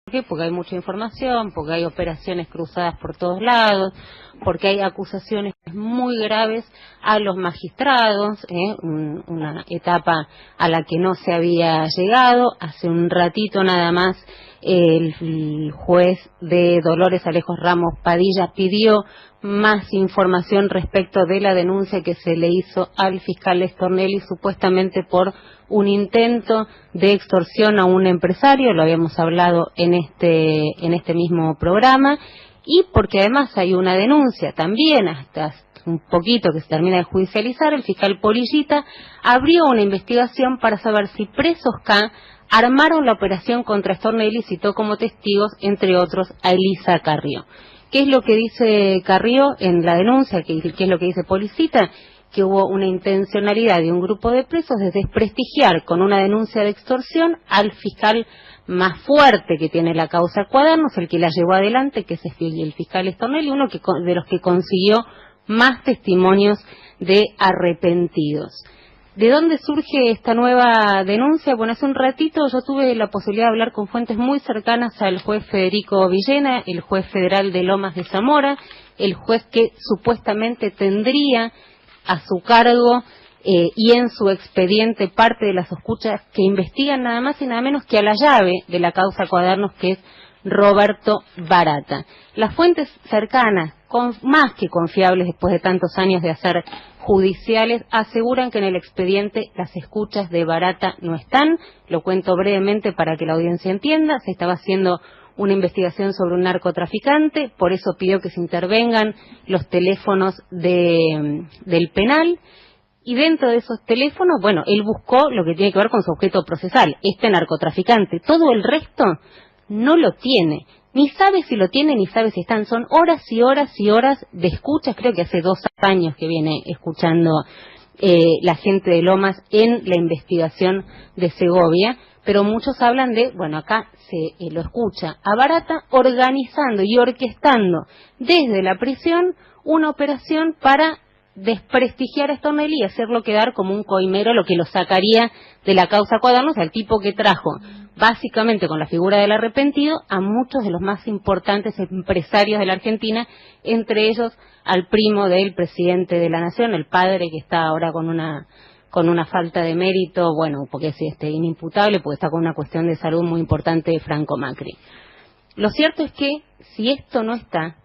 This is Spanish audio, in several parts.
qué? Porque hay mucha información, porque hay operaciones cruzadas por todos lados, porque hay acusaciones muy graves a los magistrados, una etapa a la que no se había llegado. Hace un ratito nada más el juez de Dolores, Alejo Ramos Padilla, pidió más información respecto de la denuncia que se le hizo al fiscal Stornelli, supuestamente por un intento de extorsión a un empresario. Lo habíamos hablado en este mismo programa, y porque además hay una denuncia también, hasta un poquito que se termina de judicializar. El fiscal Polillita abrió una investigación para saber si presos K armaron la operación contra Stornelli y citó como testigos, entre otros, a Elisa Carrió. ¿Qué es lo que dice Carrió en la denuncia? ¿Qué es lo que dice Polillita? Que hubo una intencionalidad de un grupo de presos de desprestigiar con una denuncia de extorsión al fiscal más fuerte que tiene la causa Cuadernos, el que la llevó adelante, que es el fiscal Stornelli, uno de los que consiguió más testimonios de arrepentidos. ¿De dónde surge esta nueva denuncia? Bueno, hace un ratito yo tuve la posibilidad de hablar con fuentes muy cercanas al juez Federico Villena, el juez federal de Lomas de Zamora, el juez que supuestamente tendría a su cargo y en su expediente parte de las escuchas que investigan nada más y nada menos que a la llave de la causa Cuadernos, que es Roberto Barata. Las fuentes cercanas, más que confiables después de tantos años de hacer judiciales, aseguran que en el expediente las escuchas de Barata no están. Lo cuento brevemente para que la audiencia entienda. Se estaba haciendo una investigación sobre un narcotraficante, por eso pidió que se intervengan los teléfonos del penal, y dentro de esos teléfonos, bueno, él buscó lo que tiene que ver con su objeto procesal, este narcotraficante. Todo el resto no lo tiene, ni sabe si lo tiene, ni sabe si están. Son horas y horas y horas de escuchas. Creo que hace 2 años que viene escuchando la gente de Lomas en la investigación de Segovia, pero muchos hablan de, bueno, acá se lo escucha a Barata organizando y orquestando desde la prisión una operación para desprestigiar a Stornelli y hacerlo quedar como un coimero, lo que lo sacaría de la causa Cuadernos, al tipo que trajo básicamente con la figura del arrepentido a muchos de los más importantes empresarios de la Argentina, entre ellos al primo del presidente de la Nación, el padre, que está ahora con una falta de mérito, bueno, porque es inimputable, porque está con una cuestión de salud muy importante de Franco Macri. Lo cierto es que si esto no está,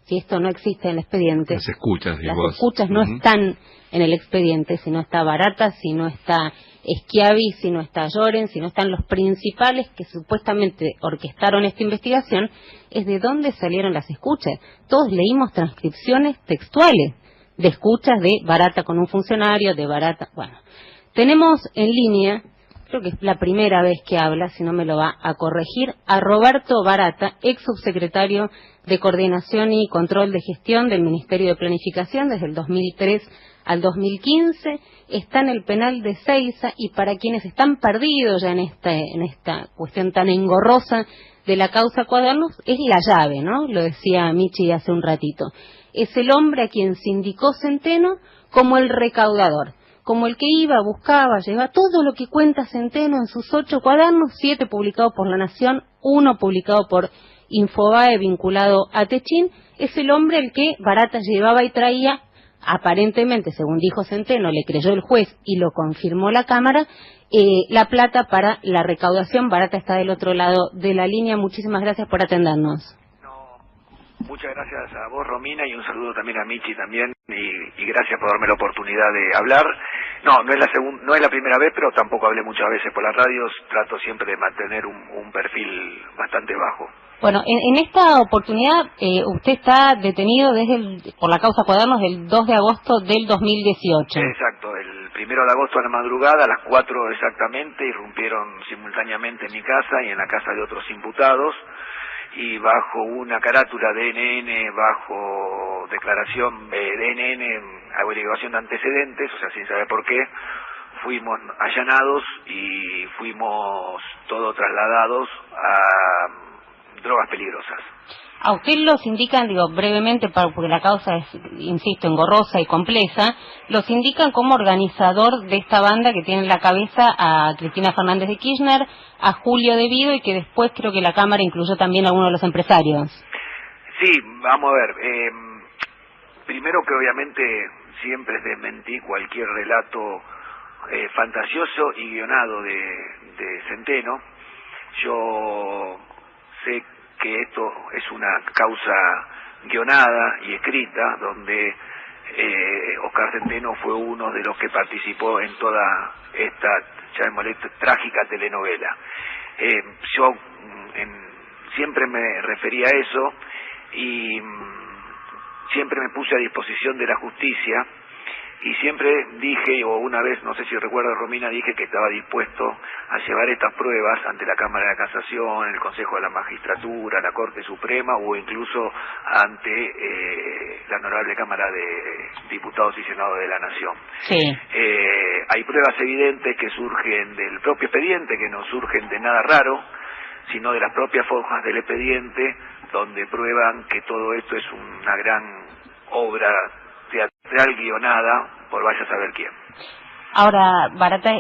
si esto no existe en el expediente, las escuchas no están en el expediente, si no está Barata, si no está Schiavi, si no está Llorens, si no están los principales que supuestamente orquestaron esta investigación, es de dónde salieron las escuchas. Todos leímos transcripciones textuales de escuchas de Barata con un funcionario, de Barata. Bueno, tenemos en línea, creo que es la primera vez que habla, si no me lo va a corregir, a Roberto Barata, ex subsecretario de Coordinación y Control de Gestión del Ministerio de Planificación desde el 2003 al 2015, está en el penal de Seiza, y para quienes están perdidos ya en esta cuestión tan engorrosa de la causa Cuadernos, es la llave, ¿no? Lo decía Michi hace un ratito. Es el hombre a quien se indicó Centeno como el recaudador, como el que iba, buscaba, llevaba todo lo que cuenta Centeno en sus 8 cuadernos, 7 publicados por La Nación, 1 publicado por Infobae vinculado a Techín. Es el hombre el que Barata llevaba y traía, aparentemente, según dijo Centeno, le creyó el juez y lo confirmó la Cámara, la plata para la recaudación. Barata está del otro lado de la línea. Muchísimas gracias por atendernos. Muchas gracias a vos, Romina, y un saludo también a Michi también, y gracias por darme la oportunidad de hablar. No es la primera vez, pero tampoco hablé muchas veces por las radios. Trato siempre de mantener un perfil bastante bajo. Bueno, en esta oportunidad usted está detenido por la causa Cuadernos del 2 de agosto del 2018. Exacto, el 1 de agosto a la madrugada, a las 4 exactamente, irrumpieron simultáneamente en mi casa y en la casa de otros imputados, y bajo una carátula de NN, bajo declaración de NN, averiguación de antecedentes, o sea, sin saber por qué, fuimos allanados y fuimos todos trasladados a drogas peligrosas. A usted los indican, digo, brevemente, porque la causa es, insisto, engorrosa y compleja, los indican como organizador de esta banda que tiene en la cabeza a Cristina Fernández de Kirchner, a Julio De Vido, y que después creo que la Cámara incluyó también a algunos de los empresarios. Sí, vamos a ver. Primero que obviamente siempre es desmentir cualquier relato fantasioso y guionado de Centeno. Yo sé que esto es una causa guionada y escrita, donde Oscar Centeno fue uno de los que participó en toda esta, llamémosle, trágica telenovela. Yo siempre me refería a eso y siempre me puse a disposición de la justicia, y siempre dije, o una vez, no sé si recuerda Romina, dije que estaba dispuesto a llevar estas pruebas ante la Cámara de Casación, el Consejo de la Magistratura, la Corte Suprema, o incluso ante la Honorable Cámara de Diputados y Senado de la Nación. Sí. Hay pruebas evidentes que surgen del propio expediente, que no surgen de nada raro, sino de las propias hojas del expediente, donde prueban que todo esto es una gran obra teatral guionada por vaya a saber quién. Ahora, Barata,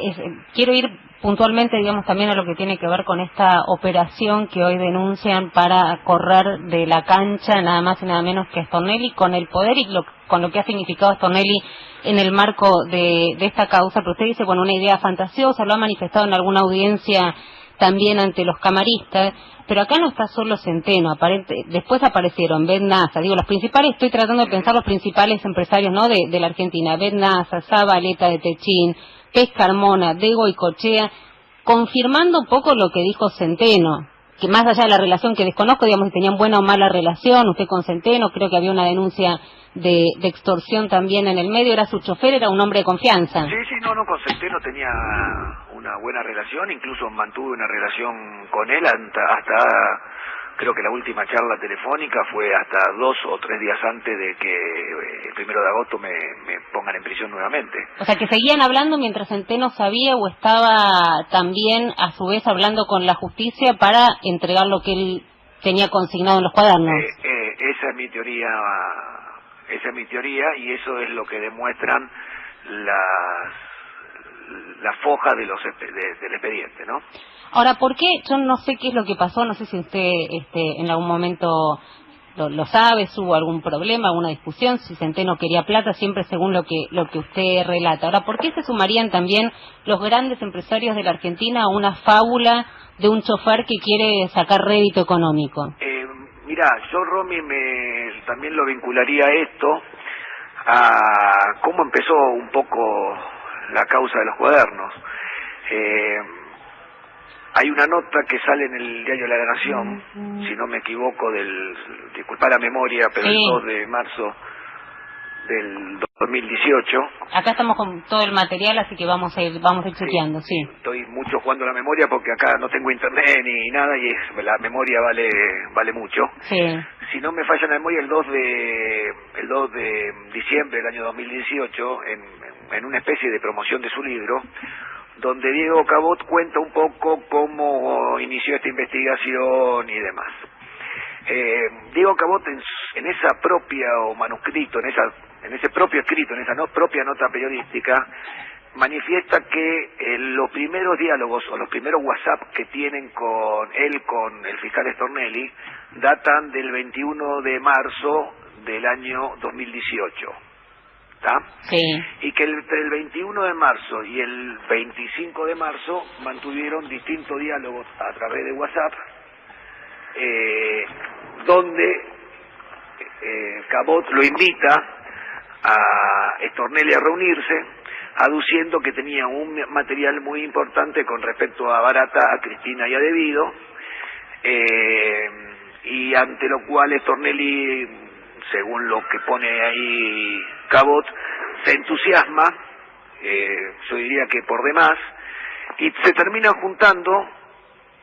quiero ir puntualmente, digamos, también a lo que tiene que ver con esta operación que hoy denuncian para correr de la cancha nada más y nada menos que a Stornelli, con el poder y con lo que ha significado Stornelli en el marco de esta causa. Pero usted dice, bueno, una idea fantasiosa, lo ha manifestado en alguna audiencia también ante los camaristas, pero acá no está solo Centeno, después aparecieron Bet Nasa, digo, los principales, estoy tratando de pensar los principales empresarios, ¿no?, de la Argentina, Bet Nasa, Zabaleta de Techín, Pez Carmona, de Goicoechea, confirmando un poco lo que dijo Centeno, que más allá de la relación que desconozco, digamos, si tenían buena o mala relación, usted con Centeno, creo que había una denuncia de extorsión también en el medio, era su chofer, era un hombre de confianza. Sí, no, con Centeno tenía una buena relación, incluso mantuve una relación con él hasta creo que la última charla telefónica fue hasta 2 o 3 días antes de que el 1 de agosto me pongan en prisión nuevamente. O sea, que seguían hablando mientras Centeno sabía o estaba también a su vez hablando con la justicia para entregar lo que él tenía consignado en los cuadernos. Esa es mi teoría y eso es lo que demuestran las fojas del expediente, ¿no? Ahora, ¿por qué? Yo no sé qué es lo que pasó, no sé si usted en algún momento lo sabe, si hubo algún problema, alguna discusión, si Centeno quería plata, siempre según lo que usted relata. Ahora, ¿por qué se sumarían también los grandes empresarios de la Argentina a una fábula de un chofer que quiere sacar rédito económico? Mirá, yo, Romy, también lo vincularía a esto, a cómo empezó un poco la causa de los cuadernos. Hay una nota que sale en el diario La Nación, si no me equivoco, disculpa la memoria, pero sí, el 2 de marzo del 2018. Acá estamos con todo el material, así que vamos a ir chequeando, sí. Estoy mucho jugando la memoria porque acá no tengo internet ni nada y la memoria vale mucho. Sí. Si no me falla la memoria, el 2 de diciembre del año 2018, en una especie de promoción de su libro, donde Diego Cabot cuenta un poco cómo inició esta investigación y demás. Diego Cabot en esa propia manuscrito, en ese propio escrito, en esa propia nota periodística, manifiesta que los primeros diálogos o los primeros WhatsApp que tienen con el fiscal Stornelli datan del 21 de marzo del año 2018. ¿Está? Sí. Y que entre el 21 de marzo y el 25 de marzo mantuvieron distintos diálogos a través de WhatsApp, donde Cabot lo invita a Stornelli a reunirse, aduciendo que tenía un material muy importante con respecto a Barata, a Cristina y a De Vido, y ante lo cual Stornelli, según lo que pone ahí Cabot, se entusiasma, yo diría que por demás, y se termina juntando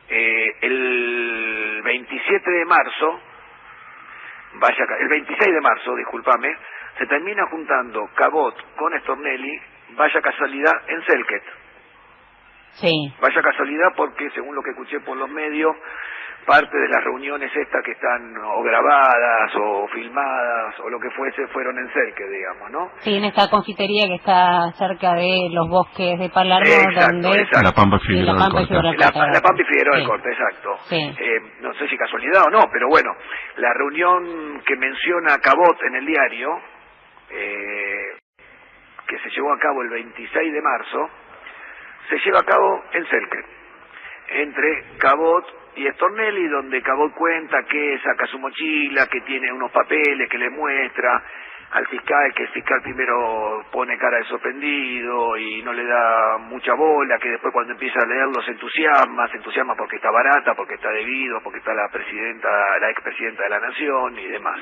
el 27 de marzo, el 26 de marzo, discúlpame, se termina juntando Cabot con Stornelli, vaya casualidad, en Selket. Sí. Vaya casualidad porque, según lo que escuché por los medios, parte de las reuniones estas que están o grabadas o filmadas o lo que fuese fueron en Selke, digamos, ¿no? Sí, en esta confitería que está cerca de los bosques de Palermo, exacto, donde... exacto. La Pampa Figueroa del Corte. La Pampa y Figueroa del Sí. Corte, exacto. Sí. No sé si casualidad o no, pero bueno, la reunión que menciona Cabot en el diario, que se llevó a cabo el 26 de marzo, se lleva a cabo en Selke, entre Cabot y Stornelli, donde Cabot cuenta que saca su mochila, que tiene unos papeles que le muestra al fiscal, que el fiscal primero pone cara de sorprendido y no le da mucha bola, que después cuando empieza a leerlo se entusiasma porque está barata, porque está debido, porque está la expresidenta de la Nación y demás.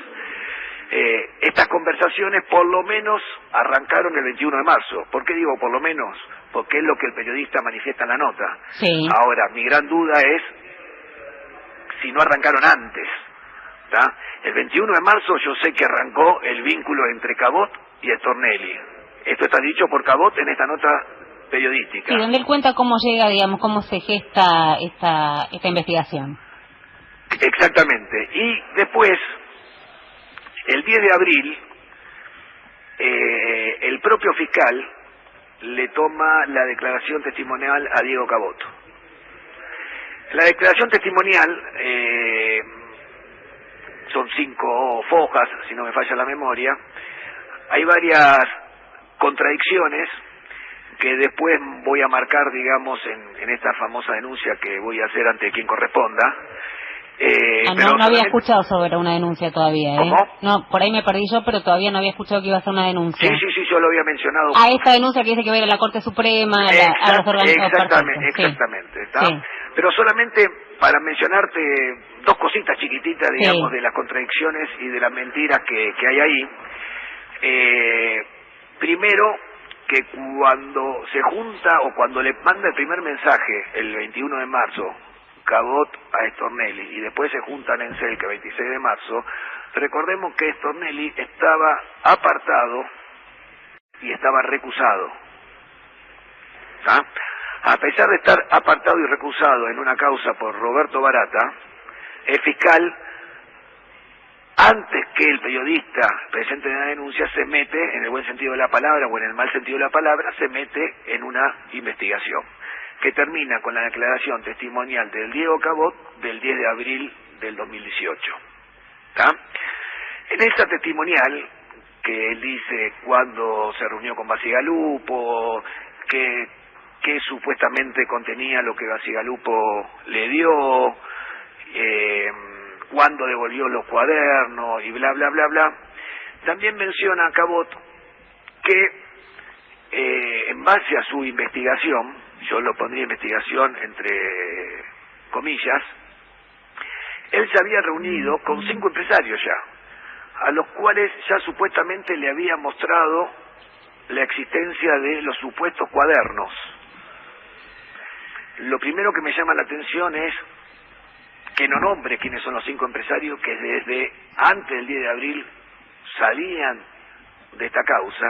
Estas conversaciones por lo menos arrancaron el 21 de marzo. ¿Por qué digo por lo menos? Porque es lo que el periodista manifiesta en la nota. Sí. Ahora, mi gran duda es si no arrancaron antes. ¿Tá? El 21 de marzo yo sé que arrancó el vínculo entre Cabot y Stornelli. Esto está dicho por Cabot en esta nota periodística. Sí, donde él cuenta cómo llega, digamos, cómo se gesta esta investigación. Exactamente. Y después, el 10 de abril, el propio fiscal le toma la declaración testimonial a Diego Cabot. La declaración testimonial son 5 fojas, si no me falla la memoria. Hay varias contradicciones que después voy a marcar, digamos, en esta famosa denuncia que voy a hacer ante quien corresponda. No había escuchado sobre una denuncia todavía, ¿eh? ¿Cómo? No, por ahí me perdí yo, pero todavía no había escuchado que iba a ser una denuncia. Sí, yo lo había mencionado. A esta denuncia que dice que va a ir a la Corte Suprema, a los organizados. Exactamente, ¿está? Sí. Pero solamente para mencionarte 2 cositas chiquititas, digamos, Sí. de las contradicciones y de las mentiras que hay ahí. Primero, que cuando se junta o cuando le manda el primer mensaje el 21 de marzo, Cabot a Stornelli, y después se juntan en Selke el 26 de marzo, recordemos que Stornelli estaba apartado y estaba recusado. ¿Ah? A pesar de estar apartado y recusado en una causa por Roberto Barata, el fiscal, antes que el periodista presente la denuncia, se mete, en el buen sentido de la palabra o en el mal sentido de la palabra, se mete en una investigación que termina con la declaración testimonial del Diego Cabot del 10 de abril del 2018. ¿Tá? En esa testimonial, que él dice cuando se reunió con Bacigalupo, que supuestamente contenía lo que Bacigalupo le dio, cuándo devolvió los cuadernos y bla, bla, bla, bla, también menciona a Cabot que en base a su investigación, yo lo pondría investigación entre comillas, él se había reunido con 5 empresarios ya, a los cuales ya supuestamente le había mostrado la existencia de los supuestos cuadernos. Lo primero que me llama la atención es que no nombre quiénes son los 5 empresarios que desde antes del 10 de abril sabían de esta causa.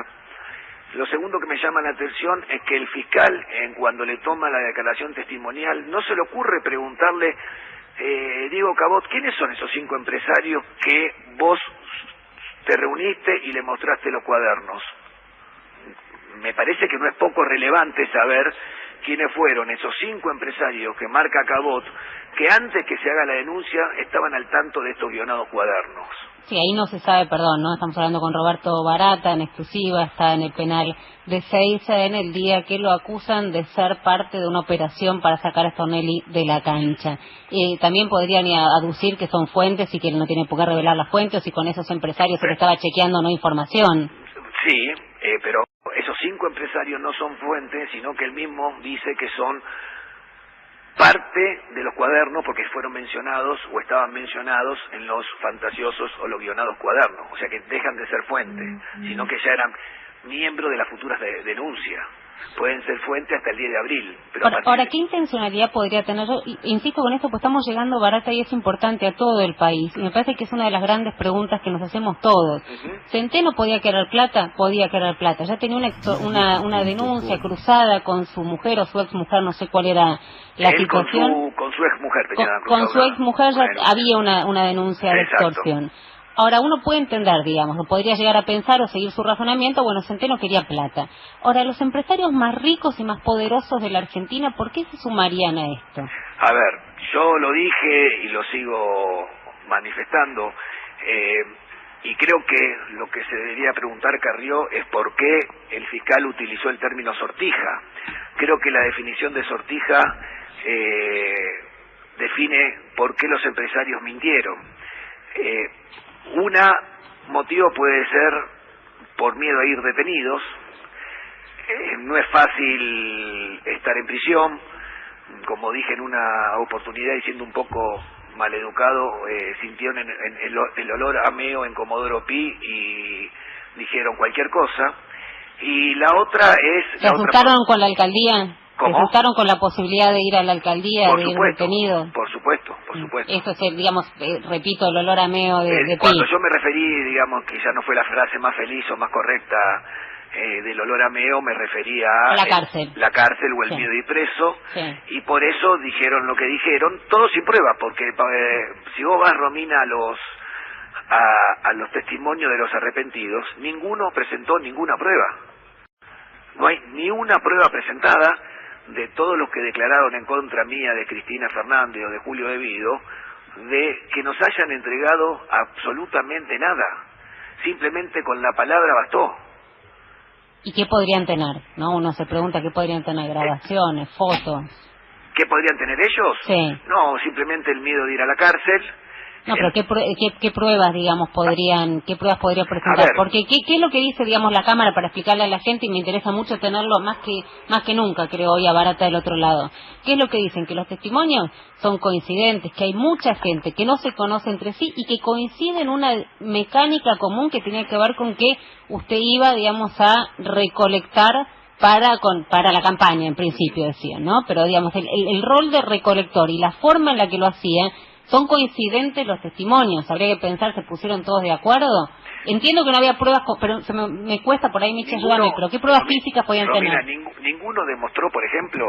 Lo segundo que me llama la atención es que el fiscal, cuando le toma la declaración testimonial, no se le ocurre preguntarle, Diego Cabot, ¿quiénes son esos 5 empresarios que vos te reuniste y le mostraste los cuadernos? Me parece que no es poco relevante saber quiénes fueron esos 5 empresarios que marca Cabot, que antes que se haga la denuncia estaban al tanto de estos guionados cuadernos. Sí, ahí no se sabe, perdón, ¿no? Estamos hablando con Roberto Barata, en exclusiva, está en el penal de Seiza en el día que lo acusan de ser parte de una operación para sacar a Stornelli de la cancha. También podrían aducir que son fuentes y que él no tiene por qué revelar las fuentes, y con esos empresarios se le estaba chequeando no información. Sí, pero esos 5 empresarios no son fuentes, sino que él mismo dice que son parte de los cuadernos porque fueron mencionados o estaban mencionados en los fantasiosos o los guionados cuadernos, o sea que dejan de ser fuentes, sino que ya eran miembros de las futuras denuncias. pueden ser fuente hasta el 10 de abril. Pero ahora, ¿qué intencionalidad podría tener? Yo insisto con esto, pues estamos llegando, Barata, y es importante a todo el país. Y me parece que es una de las grandes preguntas que nos hacemos todos. ¿Centeno podía querer plata? Podía querer plata. Ya tenía una denuncia cruzada con su mujer o su ex mujer, no sé cuál era la situación. Con su ex mujer tenía con su ex mujer ya había una denuncia de extorsión. Ahora, uno puede entender, digamos, o podría llegar a pensar o seguir su razonamiento, bueno, Centeno quería plata. Ahora, los empresarios más ricos y más poderosos de la Argentina, ¿por qué se sumarían a esto? A ver, yo lo dije y lo sigo manifestando, y creo que lo que se debería preguntar, Carrió, es por qué el fiscal utilizó el término sortija. Creo que la definición de sortija define por qué los empresarios mintieron. Motivo puede ser por miedo a ir detenidos. No es fácil estar en prisión. Como dije en una oportunidad y siendo un poco maleducado, sintieron el olor a meo en Comodoro Pi y dijeron cualquier cosa. Y la otra es... ¿Se asustaron con la alcaldía? ¿Cómo? ¿Se asustaron con la posibilidad de ir a la alcaldía, de ir detenido? Por supuesto, por supuesto. Eso es, digamos, repito, el olor a meo de Pi. Cuando yo me referí, digamos, que ya no fue la frase más feliz o más correcta del olor a meo, me refería a la cárcel. La cárcel o el miedo y preso, y por eso dijeron lo que dijeron, todo sin prueba, porque si vos vas, Romina, a los testimonios de los arrepentidos, ninguno presentó ninguna prueba. No hay ni una prueba presentada de todos los que declararon en contra mía, de Cristina Fernández o de Julio De Vido, de que nos hayan entregado absolutamente nada. Simplemente con la palabra bastó. ¿Y qué podrían tener? ¿No? Uno se pregunta qué podrían tener, grabaciones, fotos. ¿Qué podrían tener ellos? Sí. No, simplemente el miedo de ir a la cárcel. No, pero ¿qué pruebas, digamos, qué pruebas podría presentar? Porque ¿qué es lo que dice, digamos, la Cámara para explicarle a la gente? Y me interesa mucho tenerlo más que nunca, creo, hoy a Barata del otro lado. ¿Qué es lo que dicen? Que los testimonios son coincidentes, que hay mucha gente que no se conoce entre sí y que coincide en una mecánica común que tiene que ver con que usted iba, digamos, a recolectar para la campaña, en principio decían, ¿no? Pero, digamos, el rol de recolector y la forma en la que lo hacía son coincidentes los testimonios. Habría que pensar, ¿se pusieron todos de acuerdo? Entiendo que no había pruebas, pero me cuesta por ahí, Miche, ayúdame, pero ¿qué pruebas físicas podían tener? Ninguno demostró, por ejemplo,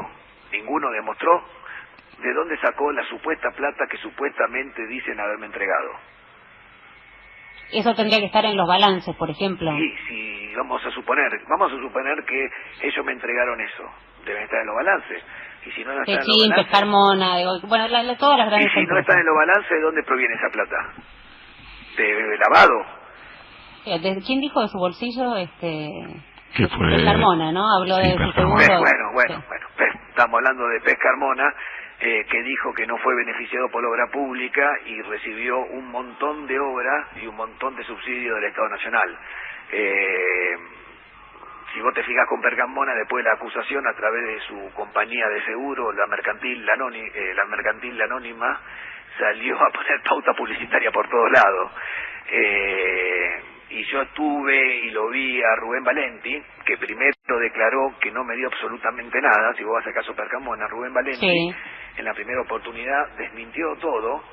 de dónde sacó la supuesta plata que supuestamente dicen haberme entregado. Eso tendría que estar en los balances, por ejemplo. Sí, vamos a suponer que ellos me entregaron eso. Deben estar en los balances. Y si no están en los balances... Carmona, bueno, todas las grandes empresas. Y si no están en los balances, ¿de dónde proviene esa plata? ¿De lavado? ¿Quién dijo de su bolsillo? ¿Qué fue? De Carmona, ¿no? Habló de su segundo... Bueno, estamos hablando de Pez Carmona, que dijo que no fue beneficiado por la obra pública y recibió un montón de obras y un montón de subsidios del Estado Nacional. Si vos te fijas con Pergamona, después de la acusación, a través de su compañía de seguro, la mercantil La Anónima, salió a poner pauta publicitaria por todos lados. Y yo estuve y lo vi a Rubén Valenti, que primero declaró que no me dio absolutamente nada. Si vos vas al caso Pergamona, Rubén Valenti, en la primera oportunidad desmintió todo,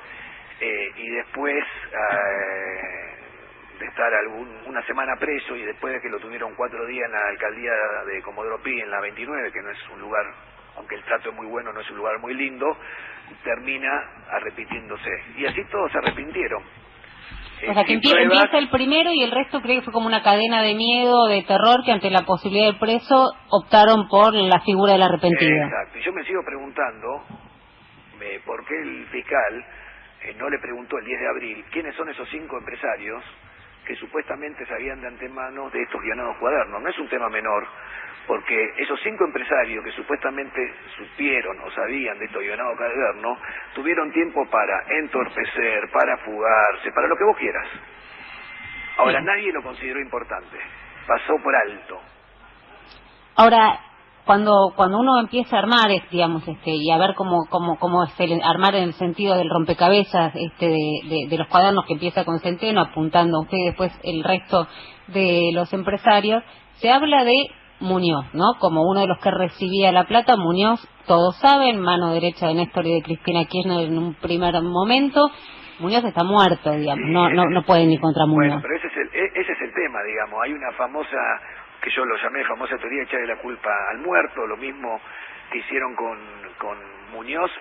y después de estar una semana preso y después de que lo tuvieron 4 días en la alcaldía de Comodoro Pi, en la 29, que no es un lugar, aunque el trato es muy bueno, no es un lugar muy lindo, termina arrepintiéndose. Y así todos se arrepintieron. O sea, que empieza el primero y el resto creo que fue como una cadena de miedo, de terror, que ante la posibilidad del preso optaron por la figura del arrepentido. Exacto. Y yo me sigo preguntando por qué el fiscal no le preguntó el 10 de abril quiénes son esos 5 empresarios que supuestamente sabían de antemano de estos guionados cuadernos. No es un tema menor, porque esos 5 empresarios que supuestamente supieron o sabían de estos guionados cuadernos tuvieron tiempo para entorpecer, para fugarse, para lo que vos quieras. Ahora, nadie lo consideró importante, pasó por alto. Ahora, cuando uno empieza a armar, digamos, y a ver cómo es armar en el sentido del rompecabezas, de los cuadernos, que empieza con Centeno, apuntando a usted después el resto de los empresarios, se habla de Muñoz, ¿no? Como uno de los que recibía la plata. Muñoz, todos saben, mano derecha de Néstor y de Cristina Kirchner en un primer momento. Muñoz está muerto, digamos, no pueden ir contra Muñoz. Bueno, pero ese es el tema, digamos. Hay una famosa, que yo lo llamé famosa teoría de echarle la culpa al muerto, lo mismo que hicieron con Muñoz.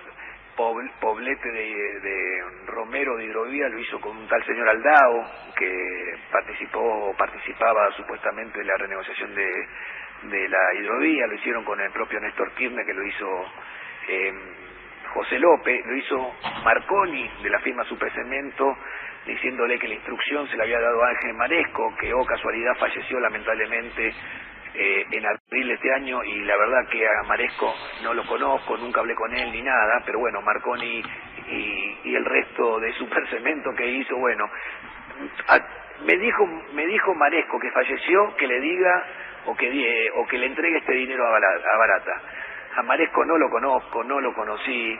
Poblete de Romero de Hidrovía lo hizo con un tal señor Aldao, que participaba supuestamente de la renegociación de la hidrovía. Lo hicieron con el propio Néstor Kirchner, que lo hizo José López, lo hizo Marconi de la firma Supercemento, diciéndole que la instrucción se la había dado a Ángel Maresco, que casualidad falleció lamentablemente en abril de este año, y la verdad que a Maresco no lo conozco, nunca hablé con él ni nada, pero bueno, Marconi y el resto de Supercemento que hizo, bueno, me dijo Maresco, que falleció, que le diga o que le entregue este dinero a Barata. A Maresco no lo conozco, no lo conocí.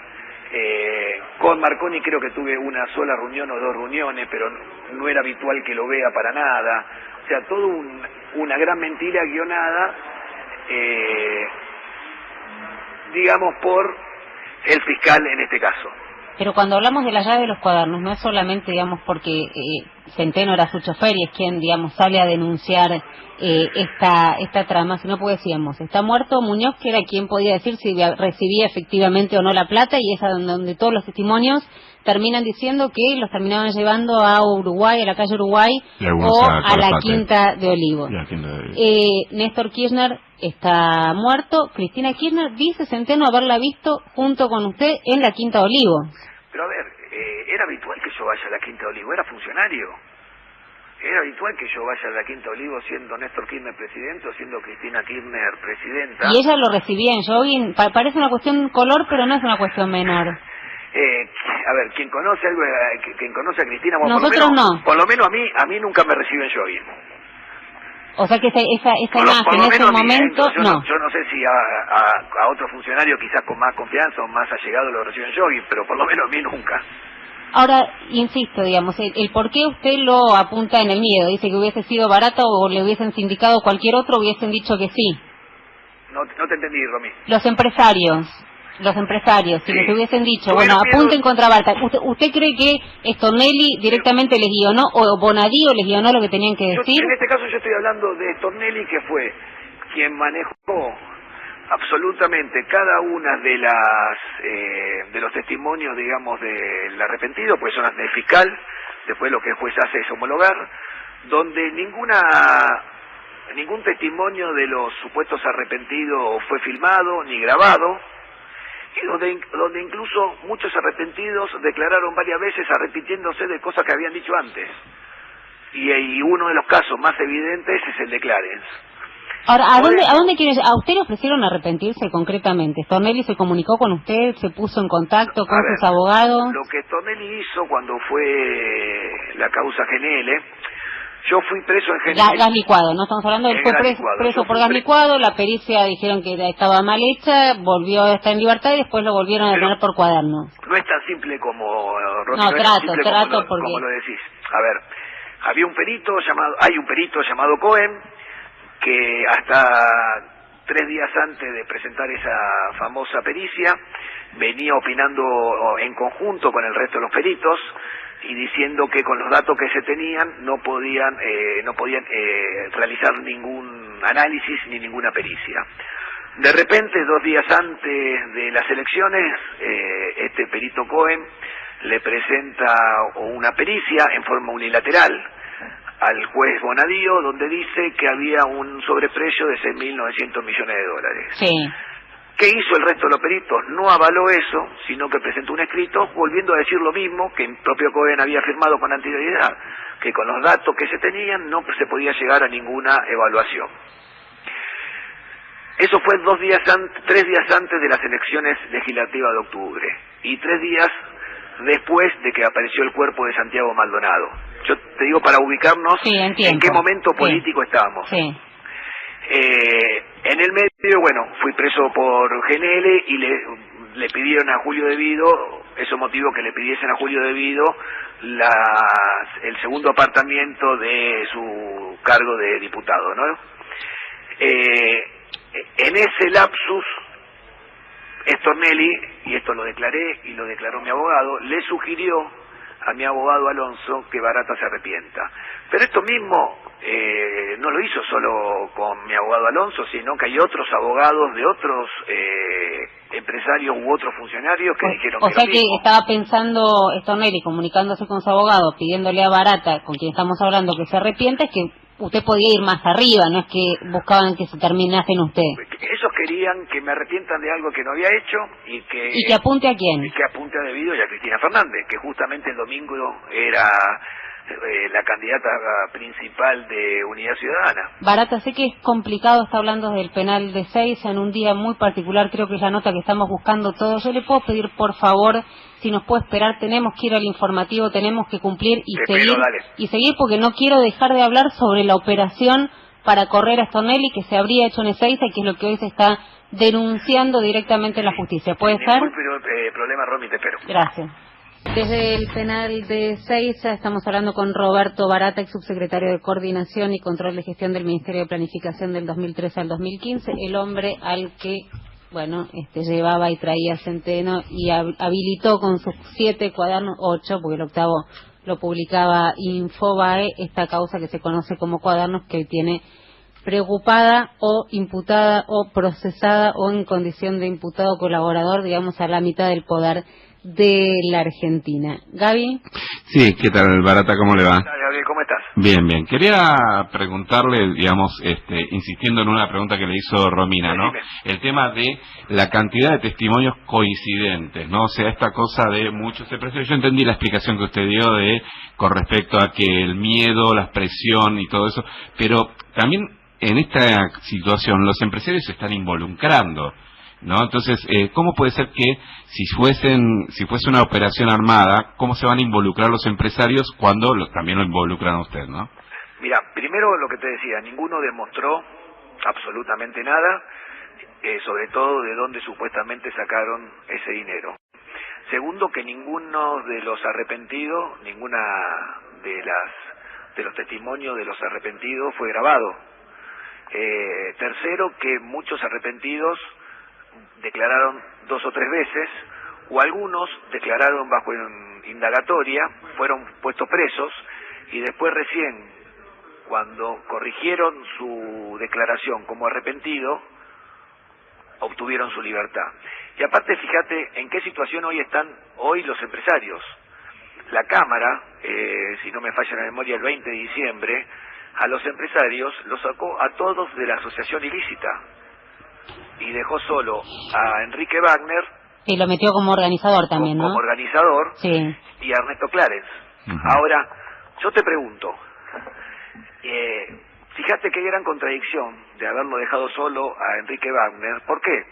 Con Marconi creo que tuve una sola reunión o dos reuniones, pero no era habitual que lo vea para nada. O sea, todo una gran mentira guionada, digamos, por el fiscal en este caso. Pero cuando hablamos de la llave de los cuadernos, no es solamente, digamos, porque Centeno era su chofer y es quien, digamos, sale a denunciar esta trama, sino porque decíamos, está muerto Muñoz, que era quien podía decir si recibía efectivamente o no la plata, y es donde todos los testimonios terminan diciendo que los terminaban llevando a Uruguay, a la calle Uruguay, o a la Quinta de Olivos. Néstor Kirchner está muerto. Cristina Kirchner dice Centeno haberla visto junto con usted en la Quinta de Olivos. Pero a ver, era habitual que yo vaya a la Quinta de Olivos, era funcionario. Era habitual que yo vaya a la Quinta de Olivos siendo Néstor Kirchner presidente o siendo Cristina Kirchner presidenta. Y ella lo recibía en jogging. Parece una cuestión color, pero no es una cuestión menor. A ver, quien conoce algo, quien conoce a Cristina, bueno, nosotros por lo menos a mí nunca me reciben jogging. O sea que esa imagen en ese momento, yo no sé si a otro funcionario quizás con más confianza o más allegado lo reciben jogging, pero por lo menos a mí nunca. Ahora, insisto, digamos, el por qué usted lo apunta en el miedo. Dice que hubiese sido barato o le hubiesen sindicado cualquier otro, hubiesen dicho que sí. No te entendí, Romy. Los empresarios, si les hubiesen dicho, bueno, apunten contra Barta. ¿Usted cree que Stornelli directamente les guionó, o Bonadío les guionó lo que tenían que decir? En este caso yo estoy hablando de Stornelli, que fue quien manejó absolutamente cada una de los testimonios, digamos, del arrepentido, pues son las del fiscal. Después lo que el juez hace es homologar, donde ningún testimonio de los supuestos arrepentidos fue filmado ni grabado, y donde incluso muchos arrepentidos declararon varias veces arrepintiéndose de cosas que habían dicho antes. Y uno de los casos más evidentes es el de Clarence. Ahora, ¿a dónde quiere? ¿A usted le ofrecieron arrepentirse concretamente? ¿Stornelli se comunicó con usted? ¿Se puso en contacto con sus abogados? Lo que Stornelli hizo cuando fue la causa GNL, yo fui preso en GNL. Gas licuado, ¿no? Estamos hablando de fue preso por gas licuado, la pericia dijeron que estaba mal hecha, volvió a estar en libertad y después lo volvieron a detener por cuadernos. No es tan simple como, Rosy, como lo decís. A ver, hay un perito llamado Cohen, que hasta 3 días antes de presentar esa famosa pericia venía opinando en conjunto con el resto de los peritos y diciendo que con los datos que se tenían no podían realizar ningún análisis ni ninguna pericia. De repente, 2 días antes de las elecciones, este perito Cohen le presenta una pericia en forma unilateral al juez Bonadío, donde dice que había un sobreprecio de 6.900 millones de dólares. Sí. ¿Qué hizo el resto de los peritos? No avaló eso, sino que presentó un escrito volviendo a decir lo mismo que el propio Cohen había firmado con anterioridad, que con los datos que se tenían no se podía llegar a ninguna evaluación. Eso fue 3 días antes de las elecciones legislativas de octubre y 3 días después de que apareció el cuerpo de Santiago Maldonado. Yo te digo para ubicarnos en qué momento político estábamos. Sí. En el medio, bueno, fui preso por GNL y le pidieron a Julio De Vido, eso motivó que le pidiesen a Julio De Vido el segundo apartamiento de su cargo de diputado, ¿no? En ese lapsus, Stornelli, y esto lo declaré y lo declaró mi abogado, le sugirió a mi abogado Alonso que Barata se arrepienta. Pero esto mismo no lo hizo solo con mi abogado Alonso, sino que hay otros abogados de otros empresarios u otros funcionarios que dijeron o que sea lo que mismo. estaba pensando Stornelli, comunicándose con su abogado, pidiéndole a Barata, con quien estamos hablando, que se arrepienta, es que usted podía ir más arriba, no es que buscaban que se terminase en usted. Ellos querían que me arrepientan de algo que no había hecho ¿Y que apunte a quién? Y que apunte a Debido y a Cristina Fernández, que justamente el domingo era la candidata principal de Unidad Ciudadana. Barata, sé que es complicado, está hablando del penal de Seiza en un día muy particular, creo que es la nota que estamos buscando todos. Yo le puedo pedir, por favor, si nos puede esperar, tenemos que ir al informativo, tenemos que cumplir y seguir porque no quiero dejar de hablar sobre la operación para correr a Stornelli que se habría hecho en Ezeiza y que es lo que hoy se está denunciando directamente en la justicia. ¿Puede ser? Problema, Romy, te espero. Gracias. Desde el penal de Ezeiza estamos hablando con Roberto Barata, ex subsecretario de Coordinación y Control de Gestión del Ministerio de Planificación del 2013 al 2015, el hombre al que, llevaba y traía Centeno y habilitó con sus 7 cuadernos, 8, porque el octavo lo publicaba Infobae, esta causa que se conoce como cuadernos, que tiene preocupada o imputada o procesada o en condición de imputado colaborador, digamos, a la mitad del poder de la Argentina. ¿Gaby? Sí, ¿qué tal, Barata? ¿Cómo le va? Hola, Gabriel, ¿cómo estás? Bien, bien. Quería preguntarle, digamos, insistiendo en una pregunta que le hizo Romina, ¿no? El tema de la cantidad de testimonios coincidentes, ¿no? O sea, esta cosa de muchos empresarios. Yo entendí la explicación que usted dio con respecto a que el miedo, la presión y todo eso, pero también en esta situación los empresarios se están involucrando, ¿no? Entonces, ¿cómo puede ser que si fuese una operación armada, cómo se van a involucrar los empresarios cuando también lo involucran a usted, ¿no? Mira, primero lo que te decía, ninguno demostró absolutamente nada, sobre todo de dónde supuestamente sacaron ese dinero. Segundo, que ninguno de los arrepentidos, ninguna de los testimonios de los arrepentidos fue grabado. Tercero, que muchos arrepentidos declararon 2 o 3 veces, o algunos declararon bajo indagatoria, fueron puestos presos, y después recién, cuando corrigieron su declaración como arrepentido, obtuvieron su libertad. Y aparte, fíjate en qué situación están hoy los empresarios. La Cámara, si no me falla la memoria, el 20 de diciembre, a los empresarios los sacó a todos de la asociación ilícita y dejó solo a Enrique Wagner, y lo metió como organizador también, ¿no? Como organizador, sí. Y a Ernesto Clarence. Ahora, yo te pregunto, fíjate qué gran contradicción de haberlo dejado solo a Enrique Wagner. ¿Por qué?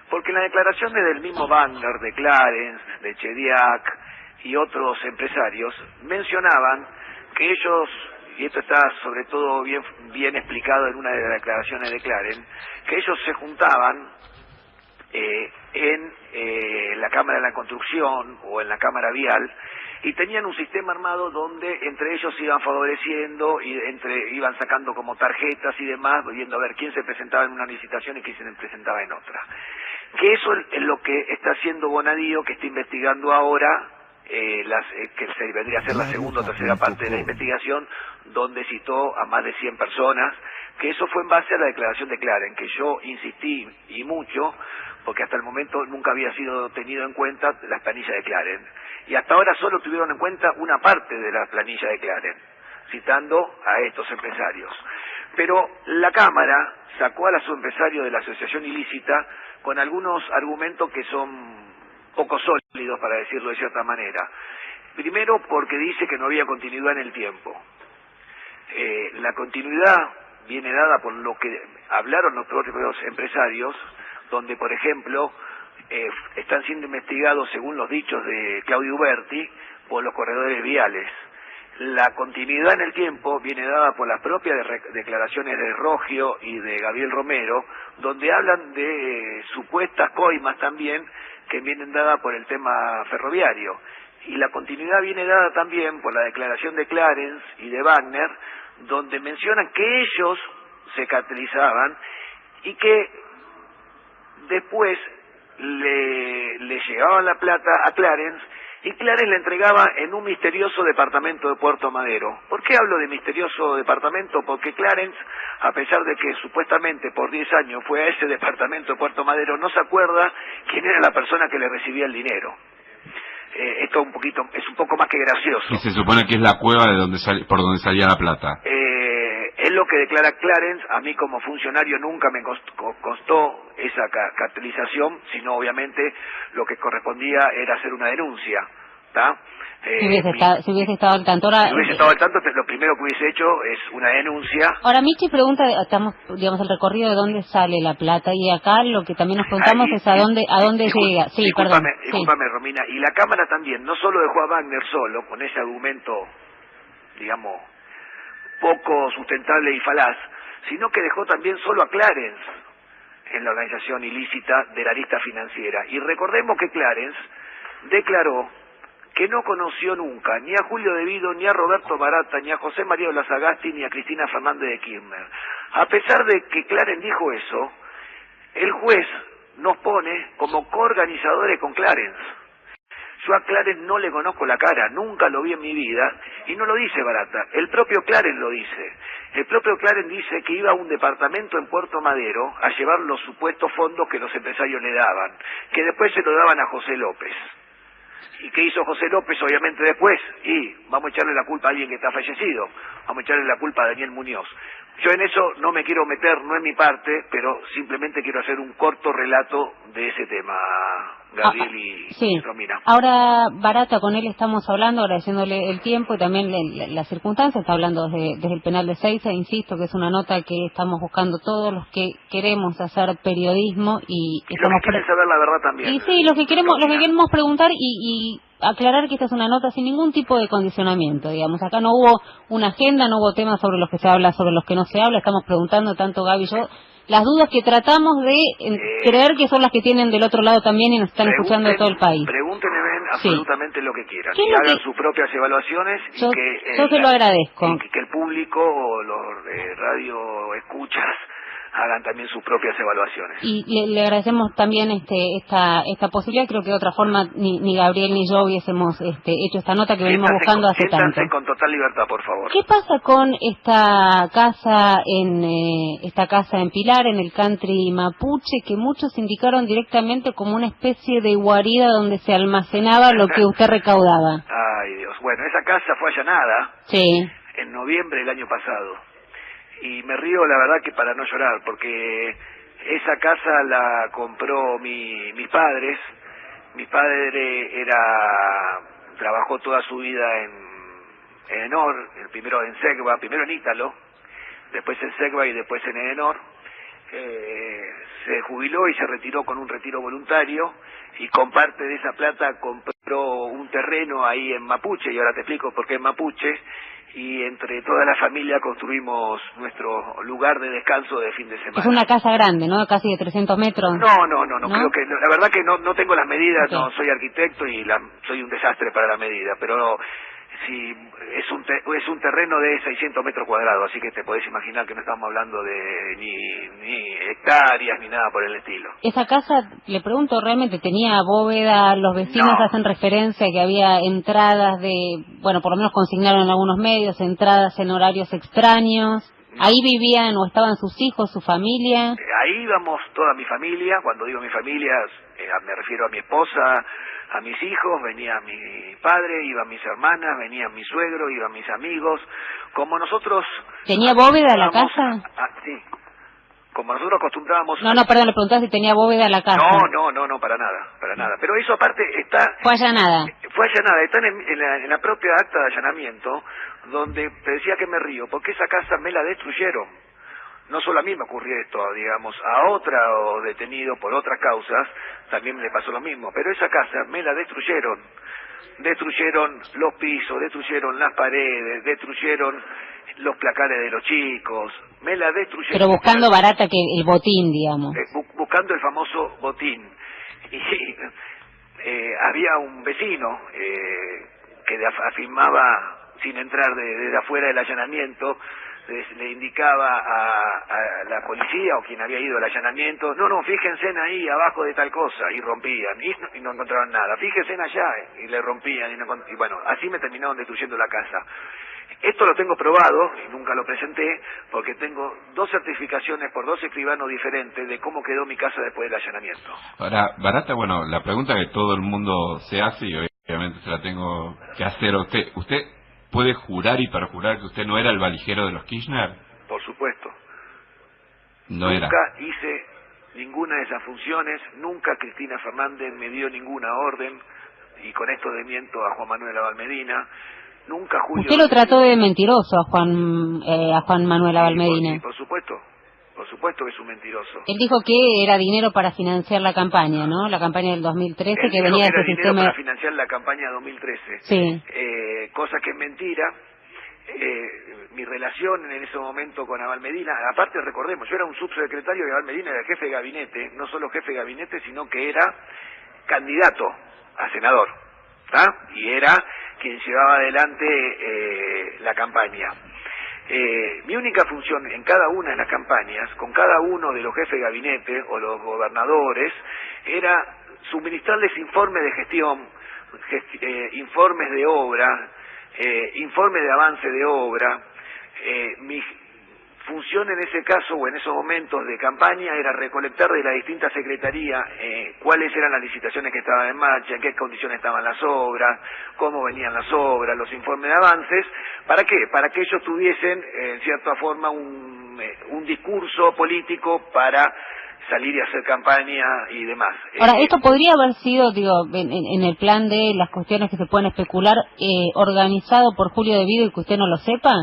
Porque en la declaración del mismo Wagner, de Clarence, de Chediak y otros empresarios, mencionaban que ellos, y esto está sobre todo bien explicado en una de las declaraciones de Clarence, que ellos se juntaban en la Cámara de la Construcción o en la Cámara Vial y tenían un sistema armado donde entre ellos se iban favoreciendo y iban sacando como tarjetas y demás, viendo a ver quién se presentaba en una licitación y quién se presentaba en otra. Que eso es lo que está haciendo Bonadío, que está investigando ahora, que se vendría a ser la segunda o tercera parte de la investigación, donde citó a más de 100 personas, que eso fue en base a la declaración de Clarence, que yo insistí y mucho, porque hasta el momento nunca había sido tenido en cuenta las planillas de Clarence. Y hasta ahora solo tuvieron en cuenta una parte de la planilla de Clarence, citando a estos empresarios. Pero la Cámara sacó a los empresarios de la asociación ilícita con algunos argumentos que son poco sólidos, para decirlo de cierta manera. Primero, porque dice que no había continuidad en el tiempo. La continuidad viene dada por lo que hablaron los propios empresarios, donde, por ejemplo, están siendo investigados, según los dichos de Claudio Uberti, por los corredores viales. La continuidad en el tiempo viene dada por las propias declaraciones de Rogio y de Gabriel Romero, donde hablan de supuestas coimas también que vienen dadas por el tema ferroviario. Y la continuidad viene dada también por la declaración de Clarence y de Wagner, donde mencionan que ellos se cartelizaban y que después le llevaban la plata a Clarence y Clarence la entregaba en un misterioso departamento de Puerto Madero. ¿Por qué hablo de misterioso departamento? Porque Clarence, a pesar de que supuestamente por 10 años fue a ese departamento de Puerto Madero, no se acuerda quién era la persona que le recibía el dinero. Esto es un poco más que gracioso. Y se supone que es la cueva de por donde salía la plata. Es lo que declara Clarence. A mí como funcionario nunca me costó esa cartelización, sino obviamente lo que correspondía era hacer una denuncia, ¿tá? Si hubiese estado al tanto. Si hubiese estado al tanto, lo primero que hubiese hecho es una denuncia. Ahora, Michi pregunta, estamos, digamos, el recorrido de dónde sale la plata, y acá lo que también nos preguntamos es a dónde llega. Sí, discúlpame, perdón. Discúlpame, sí. Romina, y la Cámara también, no solo dejó a Wagner solo, con ese argumento, digamos, poco sustentable y falaz, sino que dejó también solo a Clarence en la organización ilícita de la lista financiera. Y recordemos que Clarence declaró que no conoció nunca ni a Julio De Vido, ni a Roberto Barata, ni a José María de la Sagasti, ni a Cristina Fernández de Kirchner. A pesar de que Clarence dijo eso, el juez nos pone como coorganizadores con Clarence. Yo a Clarence no le conozco la cara, nunca lo vi en mi vida, y no lo dice Barata, el propio Clarence lo dice. El propio Clarence dice que iba a un departamento en Puerto Madero a llevar los supuestos fondos que los empresarios le daban, que después se lo daban a José López. ¿Y qué hizo José López obviamente después? Y vamos a echarle la culpa a alguien que está fallecido, vamos a echarle la culpa a Daniel Muñoz. Yo en eso no me quiero meter, no es mi parte, pero simplemente quiero hacer un corto relato de ese tema, Gabriel y Romina. Ahora, Barata, con él estamos hablando, agradeciéndole el tiempo y también las circunstancias. Está hablando desde el penal de Seiza, insisto que es una nota que estamos buscando todos los que queremos hacer periodismo y estamos quieren saber la verdad también. Y sí, lo que queremos preguntar y aclarar que esta es una nota sin ningún tipo de condicionamiento, digamos. Acá no hubo una agenda, no hubo temas sobre los que se habla, sobre los que no se habla. Estamos preguntando, tanto Gaby y yo, las dudas que tratamos de creer que son las que tienen del otro lado también y nos están escuchando de todo el país. Pregúntenme absolutamente lo que quieran. Y hagan sus propias evaluaciones yo se lo agradezco. Y que el público o los radio escuchas hagan también sus propias evaluaciones. Y le agradecemos también esta posibilidad. Creo que de otra forma ni Gabriel ni yo hubiésemos hecho esta nota que venimos buscando hace tanto. Con total libertad, por favor. ¿Qué pasa con esta casa en Pilar, en el country mapuche, que muchos indicaron directamente como una especie de guarida donde se almacenaba lo que usted recaudaba? Ay, Dios. Bueno, esa casa fue allanada en noviembre del año pasado. Y me río, la verdad, que para no llorar, porque esa casa la compró mis padres. Mi padre trabajó toda su vida en Edenor, primero en Segva, primero en Ítalo, después en Segva y después en Edenor. Se jubiló y se retiró con un retiro voluntario, y con parte de esa plata compró un terreno ahí en Mapuche, y ahora te explico por qué en Mapuche. Y entre toda la familia construimos nuestro lugar de descanso de fin de semana. Es una casa grande, ¿no? Casi de 300 metros. No, creo que, la verdad que no tengo las medidas, no soy arquitecto y soy un desastre para la medida, pero sí, es un terreno de 600 metros cuadrados, así que te podés imaginar que no estamos hablando de ni hectáreas ni nada por el estilo. Esa casa, le pregunto, ¿realmente tenía bóveda? Los vecinos hacen referencia a que había entradas por lo menos consignaron en algunos medios, entradas en horarios extraños. ¿Ahí vivían o estaban sus hijos, su familia? Ahí íbamos toda mi familia. Cuando digo mi familia, me refiero a mi esposa, a mis hijos, venía mi padre, iban mis hermanas, venían mi suegro, iban mis amigos. Como nosotros... ¿Tenía bóveda la casa? Sí. Como nosotros acostumbrábamos... No, perdón, le preguntaba si tenía bóveda la casa. No, para nada. Pero eso aparte está... Fue allanada. Está en la propia acta de allanamiento, donde te decía que me río, porque esa casa me la destruyeron. No solo a mí me ocurrió esto, digamos, a otro detenido por otras causas también le pasó lo mismo, pero esa casa me la destruyeron. Destruyeron los pisos, destruyeron las paredes, destruyeron los placares de los chicos, me la destruyeron. Pero buscando Barata que el botín, digamos. Buscando el famoso botín. Y había un vecino que afirmaba, sin entrar desde afuera del allanamiento, le indicaba a la policía o quien había ido al allanamiento, no, fíjense ahí abajo de tal cosa, y rompían, y no encontraban nada, fíjense allá, y le rompían, y bueno, así me terminaron destruyendo la casa. Esto lo tengo probado, y nunca lo presenté, porque tengo 2 certificaciones por 2 escribanos diferentes de cómo quedó mi casa después del allanamiento. Ahora, Barata, bueno, la pregunta que todo el mundo se hace, y obviamente se la tengo que hacer a usted, ¿usted puede jurar y perjurar que usted no era el valijero de los Kirchner? Por supuesto. No era. Nunca hice ninguna de esas funciones, nunca Cristina Fernández me dio ninguna orden, y con esto desmiento a Juan Manuel Abal Medina. Nunca Julio... ¿Usted lo trató de mentiroso a Juan Manuel Abal Medina? Sí, por supuesto que es un mentiroso. Él dijo que era dinero para financiar la campaña, ¿no? La campaña del 2013, Él que venía de ese sistema... para financiar la campaña 2013. Sí. Cosa que es mentira. Mi relación en ese momento con Abal Medina, aparte recordemos, yo era un subsecretario y Abal Medina era jefe de gabinete, no solo jefe de gabinete, sino que era candidato a senador, ¿tá? Y era quien llevaba adelante la campaña. Mi única función en cada una de las campañas, con cada uno de los jefes de gabinete o los gobernadores, era suministrarles informes de gestión, informes de obra, informes de avance de obra. Mi función en ese caso o en esos momentos de campaña era recolectar de la distinta secretaría cuáles eran las licitaciones que estaban en marcha, en qué condiciones estaban las obras, cómo venían las obras, los informes de avances. ¿Para qué? Para que ellos tuviesen, en cierta forma, un discurso político para salir y hacer campaña y demás. Ahora, esto podría haber sido, digo, en el plan de las cuestiones que se pueden especular, organizado por Julio De Vido y que usted no lo sepa.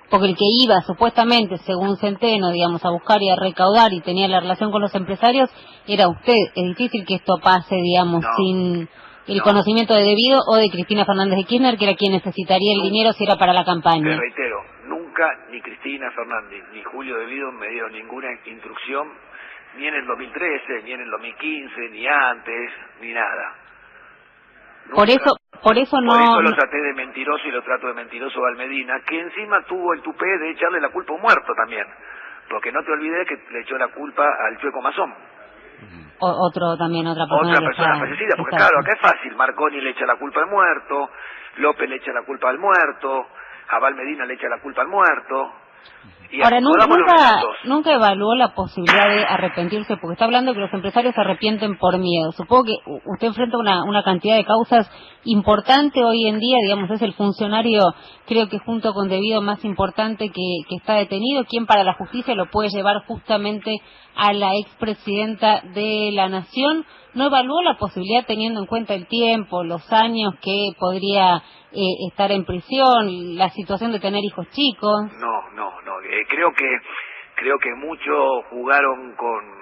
Porque el que iba supuestamente, según Centeno, digamos, a buscar y a recaudar y tenía la relación con los empresarios, era usted. Es difícil que esto pase, digamos, sin el conocimiento de Vido o de Cristina Fernández de Kirchner, que era quien necesitaría el dinero si era para la campaña. Te reitero, nunca ni Cristina Fernández ni Julio De Vido me dieron ninguna instrucción, ni en el 2013, ni en el 2015, ni antes, ni nada. Nunca. Por eso lo traté de mentiroso y lo trato de mentiroso a Medina, que encima tuvo el tupé de echarle la culpa a un muerto también, porque no te olvides que le echó la culpa al Chueco Mazón. Otra persona fallecida, porque claro, acá es fácil, Marconi le echa la culpa al muerto, López le echa la culpa al muerto, Abal Medina le echa la culpa al muerto. Y ahora, nunca evaluó la posibilidad de arrepentirse, porque está hablando que los empresarios se arrepienten por miedo. Supongo que usted enfrenta una cantidad de causas importante hoy en día, digamos, es el funcionario, creo que junto con De Vido, más importante que está detenido, quien para la justicia lo puede llevar justamente a la expresidenta de la Nación. ¿No evaluó la posibilidad, teniendo en cuenta el tiempo, los años que podría estar en prisión, la situación de tener hijos chicos? No. Creo que muchos jugaron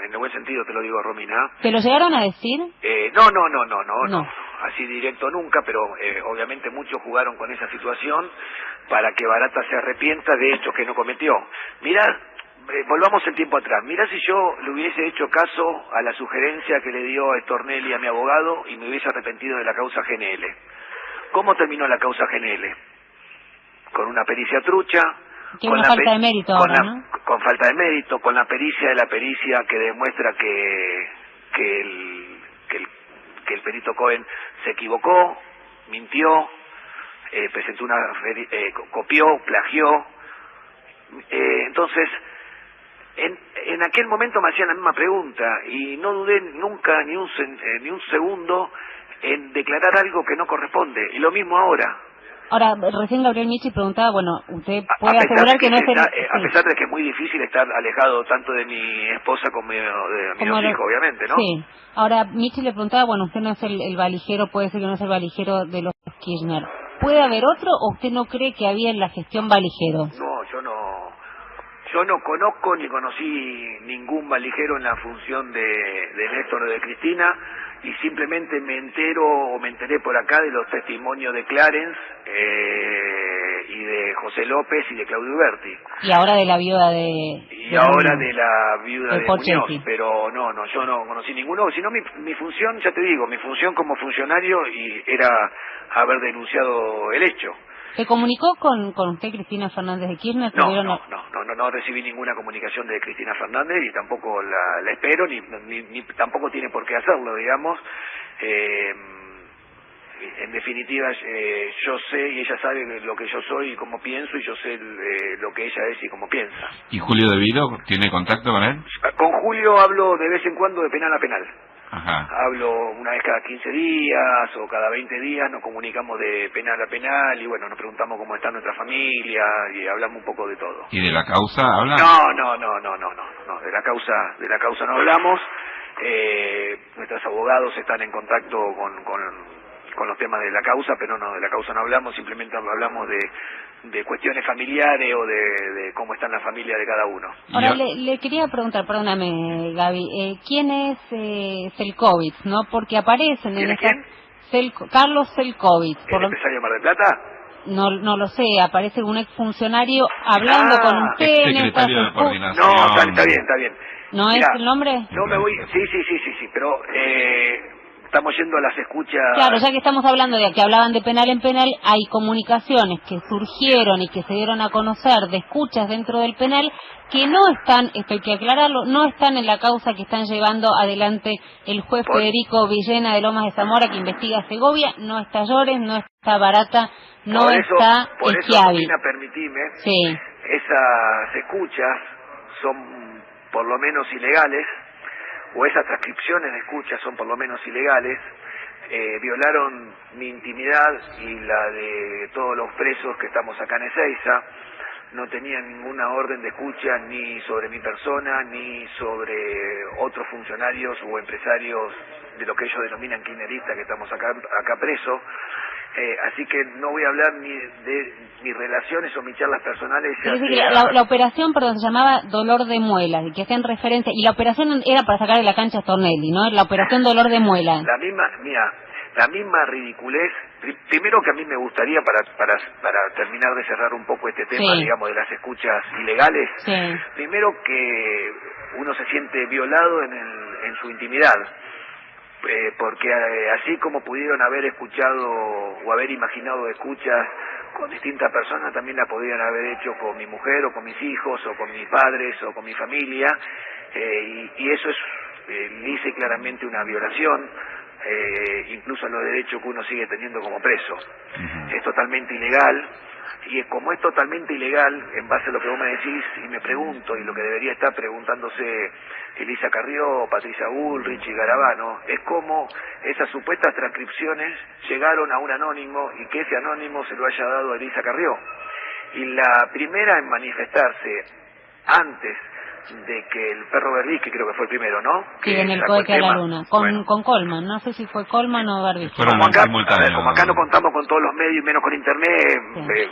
en el buen sentido, te lo digo, Romina. ¿Te lo llegaron a decir? No. Así directo nunca, pero obviamente muchos jugaron con esa situación para que Barata se arrepienta de hechos que no cometió. Mirá, volvamos el tiempo atrás. Mirá si yo le hubiese hecho caso a la sugerencia que le dio Stornelli a mi abogado y me hubiese arrepentido de la causa GNL. ¿Cómo terminó la causa GNL? Con una pericia trucha. Que una falta de mérito ahora, ¿no? Con falta de mérito, con la pericia que demuestra que el perito Cohen se equivocó, mintió, presentó copió, plagió. Entonces, en aquel momento me hacían la misma pregunta y no dudé nunca ni un segundo en declarar algo que no corresponde. Y lo mismo ahora. Ahora, recién Gabriel Michi preguntaba, bueno, usted puede asegurar que no es a pesar de que es muy difícil estar alejado tanto de mi esposa como de mis dos hijos, obviamente, ¿no? Sí. Ahora, Michi le preguntaba, bueno, usted no es el valijero, puede ser que no es el valijero de los Kirchner. ¿Puede haber otro o usted no cree que había en la gestión valijeros? No, yo no conozco ni conocí ningún valijero en la función de Néstor o de Cristina, y simplemente me enteré por acá de los testimonios de Clarence y de José López y de Claudio Berti. Y ahora de la viuda de... Y ahora de la viuda de Porchetti. Muñoz, pero no, yo no conocí ninguno, sino mi función, ya te digo, mi función como funcionario era haber denunciado el hecho. ¿Se comunicó con usted, Cristina Fernández de Kirchner? No. no recibí ninguna comunicación de Cristina Fernández y tampoco la espero, ni tampoco tiene por qué hacerlo, digamos. En definitiva, yo sé y ella sabe lo que yo soy y cómo pienso, y yo sé lo que ella es y cómo piensa. ¿Y Julio De Vilo tiene contacto con él? Con Julio hablo de vez en cuando de penal a penal. Ajá. Hablo una vez cada 15 días o cada 20 días, nos comunicamos de penal a penal y bueno, nos preguntamos cómo está nuestra familia y hablamos un poco de todo. ¿Y de la causa hablan? No, de la causa no hablamos. Nuestros abogados están en contacto con los temas de la causa, pero no, de la causa no hablamos, simplemente hablamos de cuestiones familiares o de cómo está la familia de cada uno. Ahora, le quería preguntar, perdóname, Gaby, ¿quién es Selkovich, no? Porque aparecen en esta... Carlos Selkovich. ¿El empresario de Mar del Plata? No lo sé, aparece un exfuncionario hablando con usted en esta... Secretario de Coordinación. No, está bien. ¿No Mirá, es el nombre? No me voy... Sí, pero... estamos yendo a las escuchas... Claro, ya que estamos hablando de que hablaban de penal en penal, hay comunicaciones que surgieron y que se dieron a conocer de escuchas dentro del penal que no están, esto hay que aclararlo, no están en la causa que están llevando adelante el juez Federico Villena de Lomas de Zamora, que investiga a Segovia. No está Llores, no está Barata, no está Schiavi. Permitime, sí. Esas escuchas son por lo menos ilegales, o esas transcripciones de escuchas son por lo menos ilegales, violaron mi intimidad y la de todos los presos que estamos acá en Ezeiza. No tenían ninguna orden de escucha ni sobre mi persona, ni sobre otros funcionarios o empresarios de lo que ellos denominan kirchneristas que estamos acá presos. Así que no voy a hablar ni de mis relaciones o mis charlas personales. La operación, perdón, se llamaba Dolor de Muelas, que hacían referencia, y la operación era para sacar de la cancha a Stornelli, ¿no? La operación Dolor de Muelas. La misma ridiculez. Primero, que a mí me gustaría, para terminar de cerrar un poco este tema, sí, digamos, de las escuchas ilegales, sí, primero que uno se siente violado en su intimidad. Porque así como pudieron haber escuchado o haber imaginado escuchas con distintas personas, también la podían haber hecho con mi mujer o con mis hijos o con mis padres o con mi familia, y eso es lisa y claramente una violación, incluso en los derechos que uno sigue teniendo como preso. Es totalmente ilegal. Y como es totalmente ilegal, en base a lo que vos me decís, y me pregunto, y lo que debería estar preguntándose Elisa Carrió, Patricia Bullrich y Garabano, es cómo esas supuestas transcripciones llegaron a un anónimo y que ese anónimo se lo haya dado a Elisa Carrió. Y la primera en manifestarse antes de que el perro Berbisky, creo que fue el primero, ¿no? Sí, en el cohete a la luna, con Colman, no sé si fue Colman o Berbisky. Como acá no contamos con todos los medios, menos con internet, sí,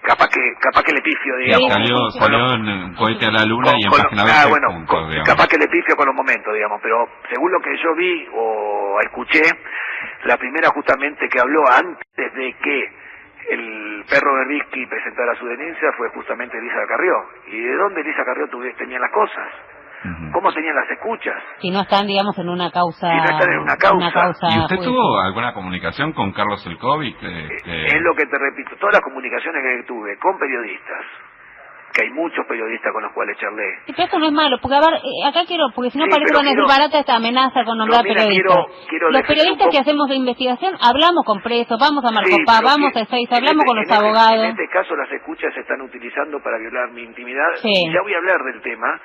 capaz que le pifio, digamos. Salió en el cohete a la luna y en página 20. Capaz que le pifio con los momentos, digamos, pero según lo que yo vi o escuché, la primera justamente que habló antes de que el perro Berbisky presentara su denuncia fue justamente Elisa Carrió. ¿Y de dónde Elisa Carrió tenía las cosas? ¿Cómo tenían las escuchas? Si no están, digamos, en una causa... Si no están en una causa. ¿Y usted tuvo alguna comunicación con Carlos Selkovich? Es lo que te repito, todas las comunicaciones que tuve con periodistas, que hay muchos periodistas con los cuales charlé. Sí, pero esto no es malo, porque a ver, acá porque si no parece que van a decir barata esta amenaza con nombrar periodistas. Los periodistas que hacemos de investigación hablamos con presos, vamos a Marcopá, vamos a Ezeiza, hablamos con los abogados. En este caso las escuchas se están utilizando para violar mi intimidad, sí, y ya voy a hablar del tema,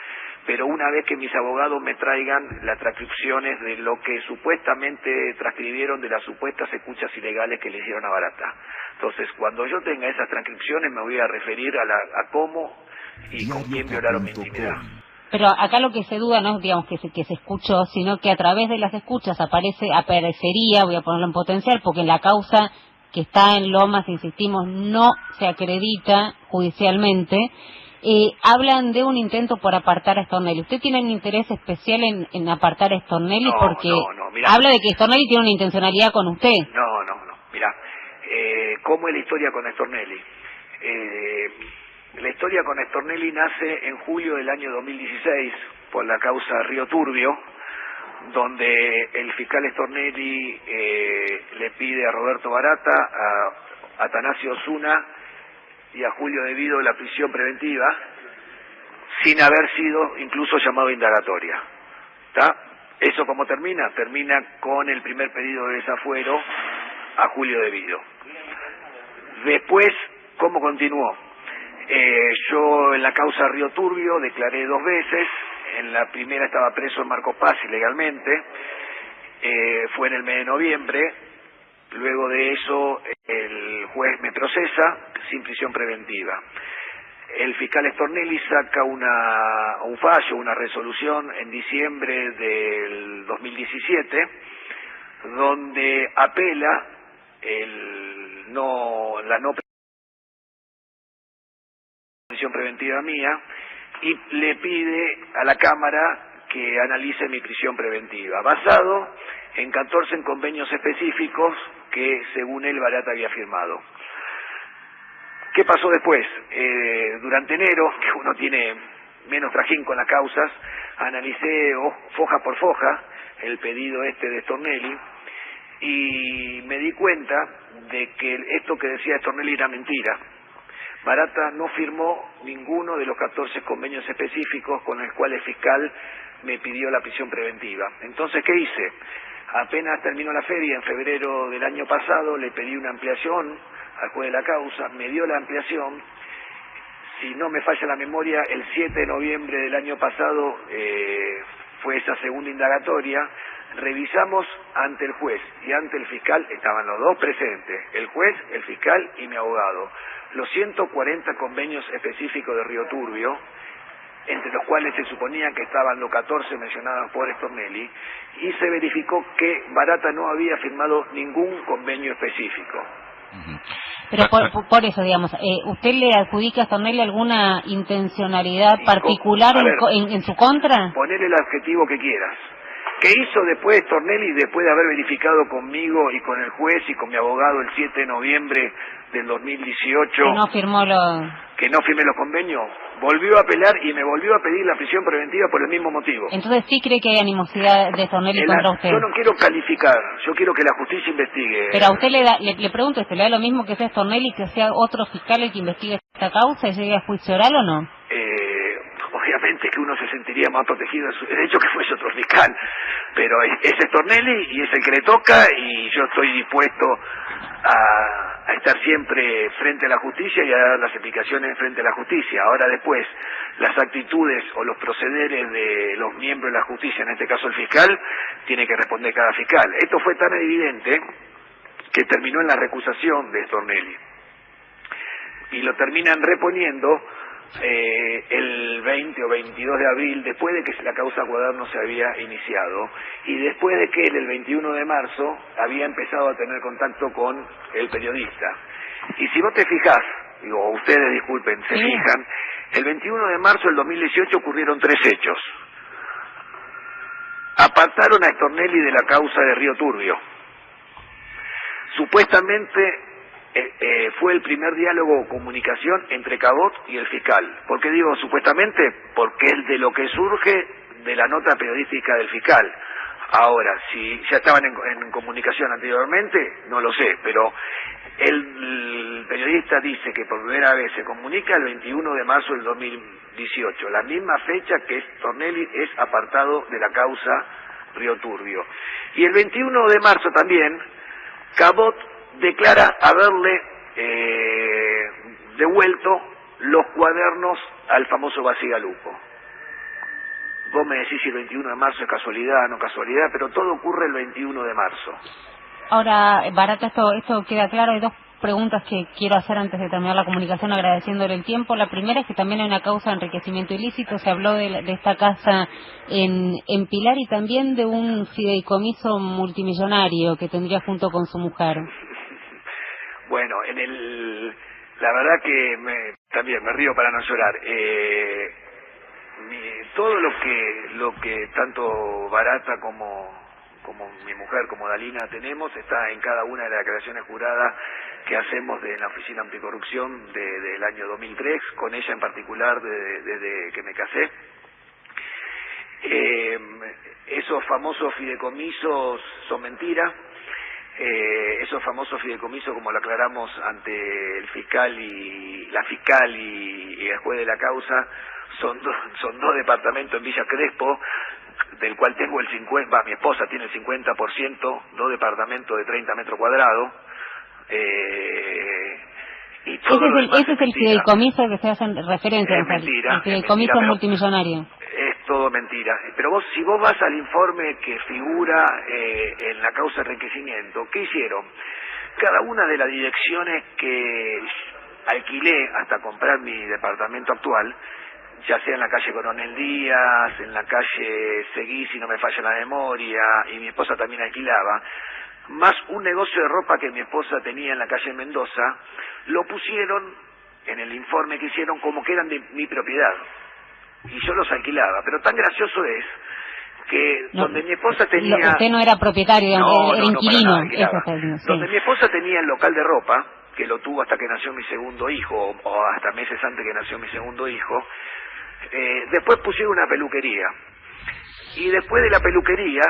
pero una vez que mis abogados me traigan las transcripciones de lo que supuestamente transcribieron de las supuestas escuchas ilegales que le hicieron a Barata. Entonces, cuando yo tenga esas transcripciones me voy a referir a cómo y con quién violaron mi intimidad. Pero acá lo que se duda no es, digamos, que se escuchó, sino que a través de las escuchas aparecería, voy a ponerlo en potencial, porque en la causa que está en Lomas, insistimos, no se acredita judicialmente, hablan de un intento por apartar a Stornelli. ¿Usted tiene un interés especial en apartar a Stornelli? No, porque mirá, habla de que Stornelli tiene una intencionalidad con usted. No, mirá, ¿cómo es la historia con Stornelli? La historia con Stornelli nace en julio del año 2016 por la causa Río Turbio, donde el fiscal Stornelli le pide a Roberto Barata, a Atanasio Osuna y a Julio Devido la prisión preventiva, sin haber sido incluso llamado a indagatoria. ¿Está? ¿Eso cómo termina? Termina con el primer pedido de desafuero a Julio Devido. Después, ¿cómo continuó? Yo en la causa Río Turbio declaré 2 veces. En la primera estaba preso en Marcos Paz ilegalmente. Fue en el mes de noviembre. Luego de eso el juez me procesa sin prisión preventiva. El fiscal Stornelli saca un fallo, una resolución en diciembre del 2017, donde apela la no prisión preventiva mía y le pide a la Cámara que analice mi prisión preventiva, basado en 14 convenios específicos que según él Barata había firmado. ¿Qué pasó después? Durante enero, que uno tiene menos trajín con las causas, analicé foja por foja el pedido de Stornelli y me di cuenta de que esto que decía Stornelli era mentira. Barata no firmó ninguno de los 14 convenios específicos con los cuales el fiscal me pidió la prisión preventiva. Entonces, ¿qué hice? Apenas terminó la feria, en febrero del año pasado, le pedí una ampliación al juez de la causa, me dio la ampliación. Si no me falla la memoria, el 7 de noviembre del año pasado fue esa segunda indagatoria. Revisamos ante el juez y ante el fiscal, estaban los dos presentes, el juez, el fiscal y mi abogado, los 140 convenios específicos de Río Turbio, entre los cuales se suponía que estaban los 14 mencionados por Stornelli, y se verificó que Barata no había firmado ningún convenio específico. Pero por eso, digamos, ¿usted le adjudica a Stornelli alguna intencionalidad particular en su contra? Poner el adjetivo que quieras. ¿Qué hizo después Stornelli, después de haber verificado conmigo y con el juez y con mi abogado el 7 de noviembre del 2018? Que no firmé los convenios. Volvió a apelar y me volvió a pedir la prisión preventiva por el mismo motivo. Entonces sí cree que hay animosidad de Stornelli contra usted. Yo no quiero calificar, yo quiero que la justicia investigue. Pero a usted le pregunto, ¿le da lo mismo que sea Stornelli, que sea otro fiscal el que investigue esta causa y llegue a juicio oral o no? Obviamente que uno se sentiría más protegido en su derecho que fuese otro fiscal, pero es Stornelli y es el que le toca, y yo estoy dispuesto a estar siempre frente a la justicia y a dar las explicaciones frente a la justicia. Ahora después, las actitudes o los procederes de los miembros de la justicia, en este caso el fiscal, tiene que responder cada fiscal. Esto fue tan evidente que terminó en la recusación de Stornelli y lo terminan reponiendo el 20 o 22 de abril, después de que la causa Cuaderno se había iniciado y después de que él el 21 de marzo había empezado a tener contacto con el periodista. Y si vos te fijás, digo, ustedes disculpen, se fijan, el 21 de marzo del 2018 ocurrieron 3 hechos. Apartaron a Stornelli de la causa de Río Turbio. Supuestamente fue el primer diálogo o comunicación entre Cabot y el fiscal. ¿Por qué digo supuestamente? Porque es de lo que surge de la nota periodística del fiscal. Ahora, si ya estaban en comunicación anteriormente, no lo sé, pero el periodista dice que por primera vez se comunica el 21 de marzo del 2018, la misma fecha que Stornelli es apartado de la causa Río Turbio. Y el 21 de marzo también, Cabot declara haberle devuelto los cuadernos al famoso Basigalupo. Vos me decís si el 21 de marzo es casualidad o no casualidad, pero todo ocurre el 21 de marzo. Ahora, Barata, esto queda claro. Hay 2 preguntas que quiero hacer antes de terminar la comunicación, agradeciéndole el tiempo. La primera es que también hay una causa de enriquecimiento ilícito. Se habló de esta casa en Pilar y también de un fideicomiso multimillonario que tendría junto con su mujer. Bueno, la verdad que también me río para no llorar. Todo lo que tanto Barata como mi mujer, como Dalina tenemos, está en cada una de las declaraciones juradas que hacemos de la Oficina Anticorrupción del año 2003, con ella en particular desde que me casé. Esos famosos fideicomisos son mentiras. esos famosos fideicomisos, como lo aclaramos ante el fiscal y la fiscal y el juez de la causa, son dos departamentos en Villa Crespo, del cual tengo el 50%, mi esposa tiene el 50%, 2 departamentos de 30 metros cuadrados. Y todo ese es el fideicomiso que se hacen referencia. Es mentira. El fideicomiso multimillonario. Es todo mentira. Pero si vos vas al informe que figura en la causa de enriquecimiento, ¿qué hicieron? Cada una de las direcciones que alquilé hasta comprar mi departamento actual, ya sea en la calle Coronel Díaz, en la calle Seguí, si no me falla la memoria, y mi esposa también alquilaba, más un negocio de ropa que mi esposa tenía en la calle Mendoza, lo pusieron en el informe que hicieron como que eran de mi propiedad. Y yo los alquilaba. Pero tan gracioso es que donde mi esposa tenía... Usted no era propietario, era inquilino. Donde mi esposa tenía el local de ropa, que lo tuvo hasta que nació mi segundo hijo, o hasta meses antes que nació mi segundo hijo, después pusieron una peluquería. Y después de la peluquería,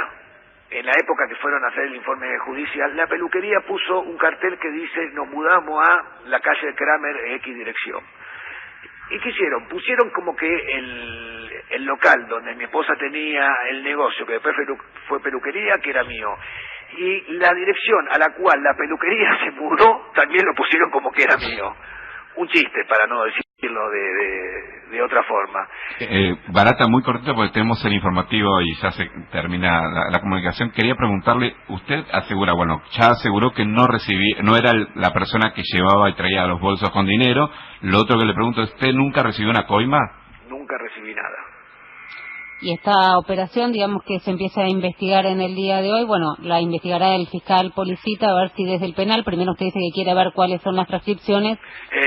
en la época que fueron a hacer el informe judicial, la peluquería puso un cartel que dice: nos mudamos a la calle Kramer, X dirección. ¿Y qué hicieron? Pusieron como que el local donde mi esposa tenía el negocio, que después fue peluquería, que era mío. Y la dirección a la cual la peluquería se mudó, también lo pusieron como que era mío. Un chiste, para no decirlo de otra forma. Barata, muy cortita porque tenemos el informativo y ya se termina la comunicación. Quería preguntarle, usted asegura, ya aseguró que no era la persona que llevaba y traía los bolsos con dinero. Lo otro que le pregunto, ¿usted nunca recibió una coima? Nunca recibí nada. Y esta operación, digamos, que se empieza a investigar en el día de hoy, la investigará el fiscal Policita, a ver si desde el penal, primero usted dice que quiere ver cuáles son las transcripciones,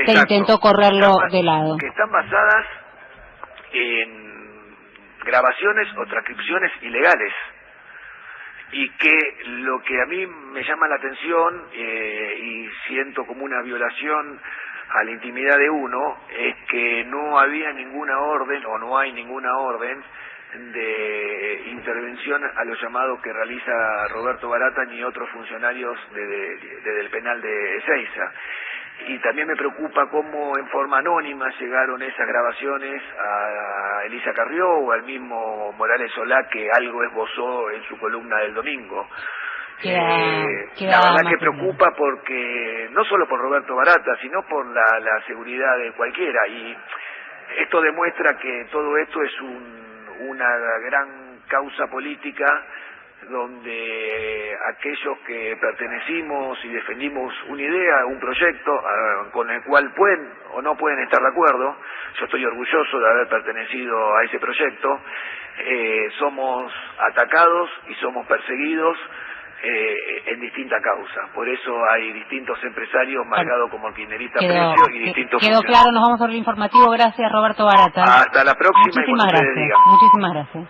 se intentó correrlo de lado. Que están basadas en grabaciones o transcripciones ilegales, y que lo que a mí me llama la atención y siento como una violación a la intimidad de uno, es que no había ninguna orden, o no hay ninguna orden de intervención a los llamados que realiza Roberto Barata ni otros funcionarios del penal de Ezeiza. Y también me preocupa cómo en forma anónima llegaron esas grabaciones a Elisa Carrió o al mismo Morales Solá, que algo esbozó en su columna del domingo. La verdad que preocupa, porque no solo por Roberto Barata, sino por la seguridad de cualquiera. Y esto demuestra que todo esto es una gran causa política, donde aquellos que pertenecimos y defendimos una idea, un proyecto con el cual pueden o no pueden estar de acuerdo, yo estoy orgulloso de haber pertenecido a ese proyecto, somos atacados y somos perseguidos en distintas causas. Por eso hay distintos empresarios marcados como el kirchnerista Precio y distintos quedó claro. Nos vamos a ver el informativo. Gracias, Roberto Barata. Hasta la próxima. Muchísimas gracias. Muchísimas gracias.